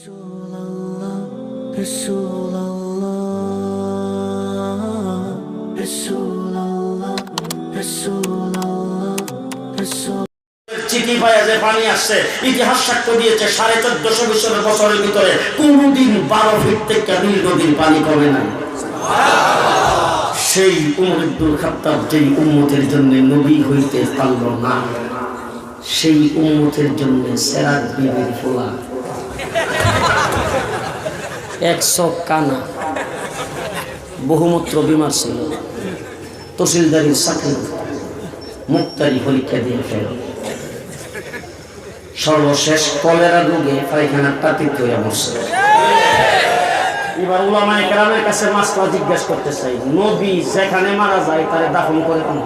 চিঠি পায়া যে পানি আসছে, ইতিহাস সাক্ষ্য দিয়েছে 1450 বছরের ভিতরে কোনদিন 12 ফিট থেকে নীল নদীর পানি কমে নাই। সেই উমর ইবনুল খাত্তাব যেই উম্মতের জন্য নবী হইতে পারল না, সেই উম্মতের জন্য সেরাত বিবির ফোলা 100 কানা বহুমূত্র বিমার ছিল, তহসিলদারির চাকরি, মুক্তারি পরীক্ষা দিয়ে ফেল, সর্বশেষ কলেরা রোগে পায়খানার টাতিত হয়ে বসছে। এবার উলামায়ে কেরামের কাছে মাসলা জিজ্ঞাসা করতে চাই, নবী যেখানে মারা যায় তারে দাফন করে কেন?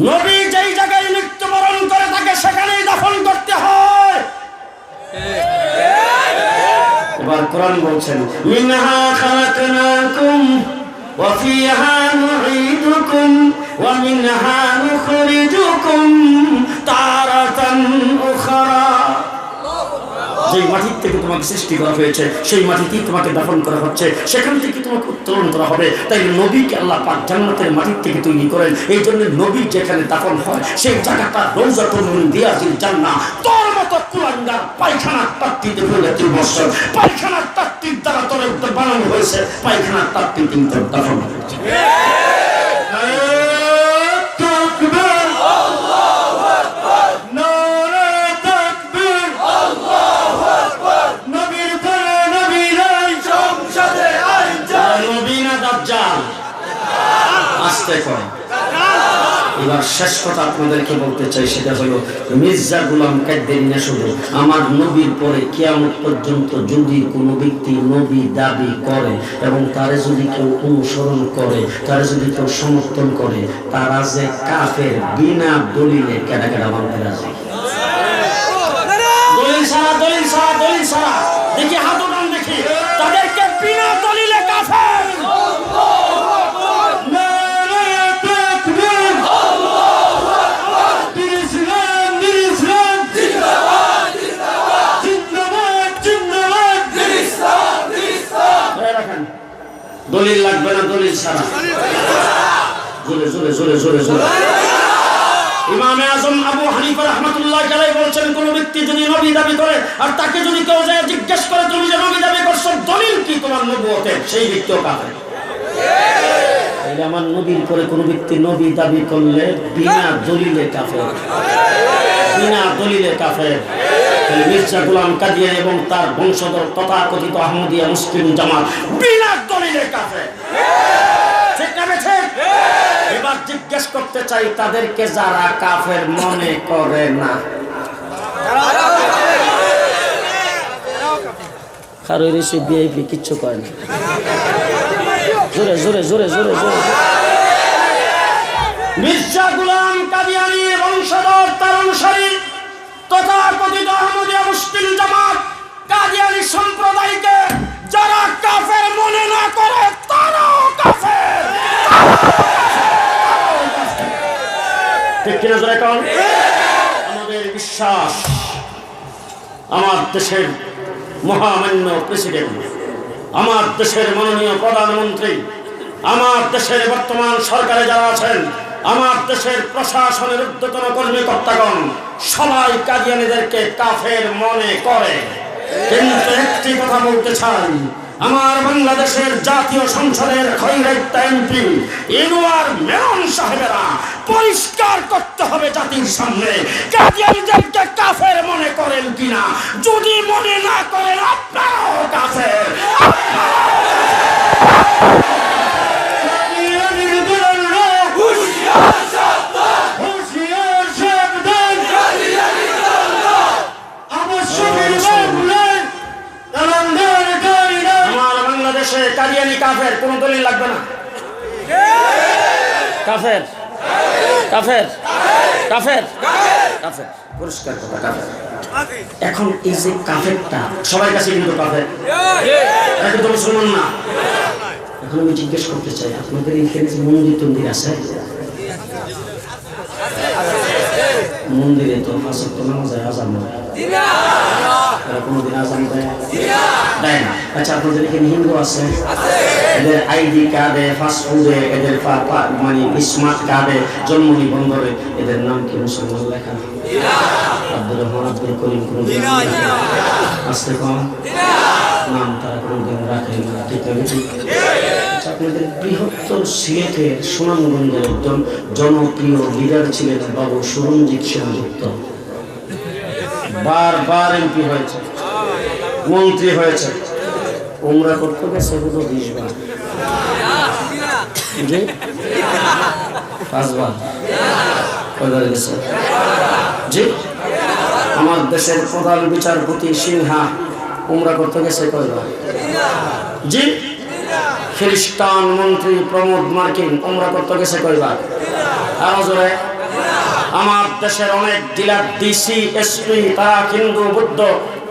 নবী যেই জায়গায় মৃত্যুবরণ করে তাকে সেখানেই দাফন করতে হয়। এবার কোরআন বলছেন, মিনহা খালাকনাকুম ওয়া ফিহা নুঈদুকুম ওয়া মিনহা নুখরিজুকুম তারাতান উখরা। যেই মাটির থেকে তোমাকে সৃষ্টি করা হয়েছে সেই মাটিতেই তোমাকে দাফন করা হচ্ছে, সেখান থেকে তোমাকে উত্তোলন করা হবে। তাই নবীকে আল্লাহ পাক জান্নাতের মাটির থেকে তৈরি করেন। এই জন্য নবী যেখানে দাফন হয় সেই জায়গাটা রওজাতুল মিন রিয়াজিল জান্নাহ। তোর মতো কুলাঙ্গার পায়খানার তাত্ত্বিতে বলে 3 বছর পায়খানার তাত্ত্বির দ্বারা তোর বানানো হয়েছে, পায়খানার তাত্ত্বিতে তোর দাফন হয়েছে। এবার শেষ কথা আপনাদেরকে বলতে চাই, সেটা হলো মির্জা গোলাম কাদের না শুধু আমার নবীর পরে কিয়ামত পর্যন্ত যদি কোনো ব্যক্তি নবী দাবি করে এবং তারে যদি কেউ অনুসরণ করে, তারে যদি কেউ সমর্থন করে, তারা যে কাফের বিনা দলিলে কেডা কেডা মানতে রাজি। দলিল ছাড়া দলিল ছাড়া দলিল ছাড়া দেখি হাত উঠান, দেখি তাদেরকে বিনা দলিলে কাফের। দলিল লাগবে না, দলিল ছাড়া জোরে জোরে জোরে জোরে জোরে। ইমামে আজম আবু হানিফা রাহমাতুল্লাহ আলাইহি বলেছেন, কোন ব্যক্তি যদি নবী দাবি করে আর তাকে যদি কেউ যায় জিজ্ঞেস করে তুমি যে নবী দাবি করছো দলিল কি তোমার নবুয়তের, সেই ব্যক্তিও কাফের। তাহলে আমার নবীর পরে কোন ব্যক্তি নবী দাবি করলে বিনা দলিলে কাফের, বিনা দলিলে কাফের। মির্জা গোলাম কাদিয়ানী এবং তার বংশধর তথাকথিত আহমদিয়া মুসলিম জামাত বিনা দলিলে কাফের। ঠিক না ঠিক? এবার জিজ্ঞেস করতে চাই, তাদেরকে যারা কাফের মনে করে না, কারো রেসি ভিআইপি কিচ্ছু করে না, জোরে জোরে জোরে জোরে জোরে। মির্জা গোলাম কাদিয়ানী বংশধর তার অনুসারী তথাকথিত আহমদিয়া মুসলিম জামাত কাদিয়ানী সম্প্রদায়কে যারা কাফের মনে না করে তারাও কাফের। ঠিক কিনা জোরে কোন? আমাদের বিশ্বাস, আমার দেশের মহামান্য প্রেসিডেন্ট, আমার দেশের মাননীয় প্রধানমন্ত্রী, আমার দেশের বর্তমান সরকারে যারা আছেন, আমার দেশের প্রশাসনের ঊর্ধ্বতন কর্মকর্তাগণ সবাই কাদিয়ানীদেরকে কাফের মনে করে। কিন্তু একটি কথা বলতে চাই, আমার বাংলাদেশের জাতীয় সংসদের খয়রাইত এমপি ইনওয়ার মেনন সাহেবেরা পরিষ্কার করতে হবে জাতির সামনে, কাদিয়ানীদেরকে কাফের মনে করেন কিনা। যদি মনে না করেন আপনারাও কাফের। কাদিয়ানী কাফের, কোন দলিল লাগবে না। কাফের কাফের কাফের কাফের, পরিষ্কার কথা কাফের। এখন এই যে কাফেরটা সবার কাছে কিন্তু কাফের, এটা কিন্তু মুসলমান না। এখন আমি জিজ্ঞেস করতে চাই, আপনাদের এখানে মন্দির টন্দির আছে? মন্দিরে তো পাঁচ ওয়াক্ত নামাজ আজান হয়, এরা কোনোদিন আজান দেয় না। আচ্ছা, আপনাদের এখানে হিন্দু আছে, এদের আইডি কার্ডে, ফাস্টফুডে, এদের মানে স্মার্ট কার্ডে, জন্ম নিবন্ধনে এদের নাম কি মুসলমান লেখা? আব্দুর রহমান, আব্দুল করিম কোনোদিন আসতে কম নাম তারা কোনোদিন রাখে না, ঠিক আছে? আপনাদের বৃহত্তর সিলেটের সুনামগঞ্জের একজন জনপ্রিয় লিডার ছিলেন বাবু সুরঞ্জিত সেনগুপ্ত, বারবার এমপি হয়েছে, মন্ত্রী হয়েছে, উমরা করতে গেছে 20 বার, 5 বার কয়বার গেছে? জি, আমার দেশের প্রধান বিচারপতি সিনহা উমরা করতে গেছে কয়বার? জি, খ্রিস্টান মন্ত্রী প্রমোদ মার্কিন উমরা করতে গেছে কয়বার? আরো জোরে। আমার দেশের অনেক জেলার ডিসি, এসপি তারা হিন্দু, বৌদ্ধ,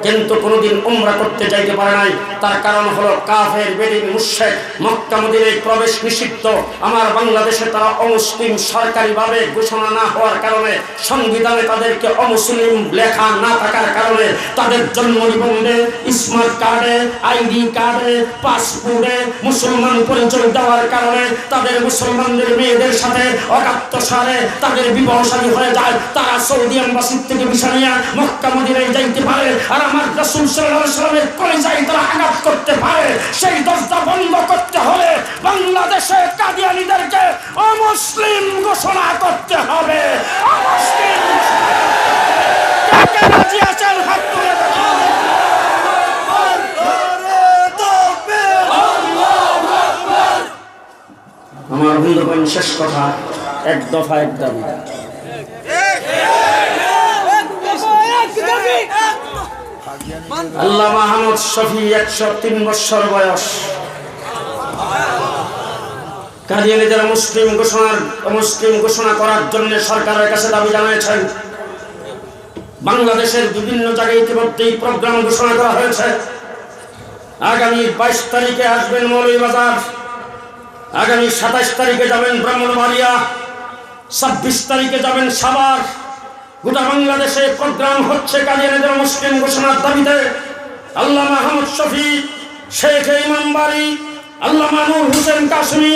কিন্তু কোনোদিন উমরা করতে যাইতে পারে নাই। তার কারণ হলো কাফের, বেদিন, মুশরিক, মক্কা মদিনায় প্রবেশ নিষিদ্ধ। আমার বাংলাদেশে তারা অমুসলিম সরকারিভাবে ঘোষণা না হওয়ার কারণে, সংবিধানে তাদেরকে অমুসলিম লেখা না থাকার কারণে তাদের জন্ম নিবন্ধে, স্মার্ট কার্ডে, আইডি কার্ডে, পাসপোর্টে মুসলমান পরিচয় দেওয়ার কারণে তাদের মুসলমানদের মেয়েদের সাথে অকাত্য সারে তাদের বিবাহ শাদী হয়ে যায়। তারা সৌদি এম্বাসির থেকে ভিসা নিয়ে মক্কা মদিনায় যাইতে পারে, আর আমার রাসূল সাল্লাল্লাহু আলাইহি ওয়াসাল্লামের কলিজায় তারা আঘাত করতে পারে। সেই দরজা বন্ধ করতে হলে বাংলাদেশে কাদিয়ানীদেরকে অমুসলিম ঘোষণা করতে হবে। অমুসলিম কাকে রাজি আছেন হাত তুলে দেখান। আমার বন্ধুগণ, শেষ কথা, এক দফা এক দাবি। আল্লামা আহমদ শফি 103 বছর বয়স, কাদিয়ানীদের মুসলিম ঘোষণা করার জন্য সরকারের কাছে দাবি জানিয়েছেন। বাংলাদেশের বিভিন্ন জায়গায় ইতিমধ্যেই প্রোগ্রাম ঘোষণা করা হয়েছে। আগামী 22 তারিখে আসবেন মৌলভীবাজার, আগামী 27 তারিখে যাবেন ব্রাহ্মণবাড়িয়া, 26 তারিখে যাবেন সাভার। গোটা বাংলাদেশে প্রোগ্রাম হচ্ছে কাদিয়ানীদের মুসলিম ঘোষণার দাবিতে। আল্লামা আহমদ শফি, শেখ ইমাম বাড়ি, আল্লামা নূর হোসেন কাসেমি,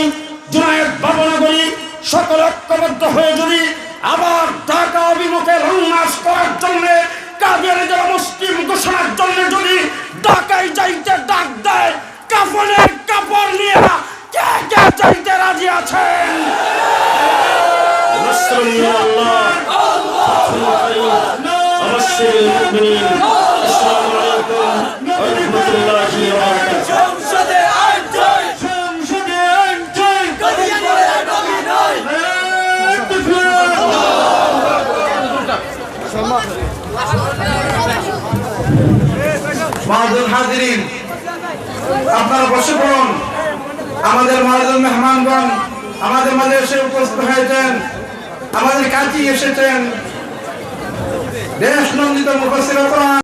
জুনায়েদ বাবনগরী সকল ঐক্যবদ্ধ হয়ে যদি আবার ঢাকা অভিমুখে লং মার্চ করার জন্য, কাদিয়ানীদের মুসলিম ঘোষণার জন্য যদি ঢাকায় যাইতে ডাক দেয়, কাফনের কাপড় নিয়ে কে কে যাইতে রাজি আছেন? অবশ্যই মুমিনিন। আসসালামু আলাইকুম ওয়া রাহমাতুল্লাহি ওয়া বারাকাতুহু। সংসদে আইন চাই, সংসদে আইন চাই, কাদিয়ানীরা নবী নয়। মাহদুর হাজিরিন, আপনারা বসে পড়ুন। আমাদের মাহদুর মেহমানগণ আমাদের মাঝে এসে উপস্থিত হয়েছেন, আমাদের কাছে এসেছেন দেশ নন্দিত মুফাসসির কোরআন।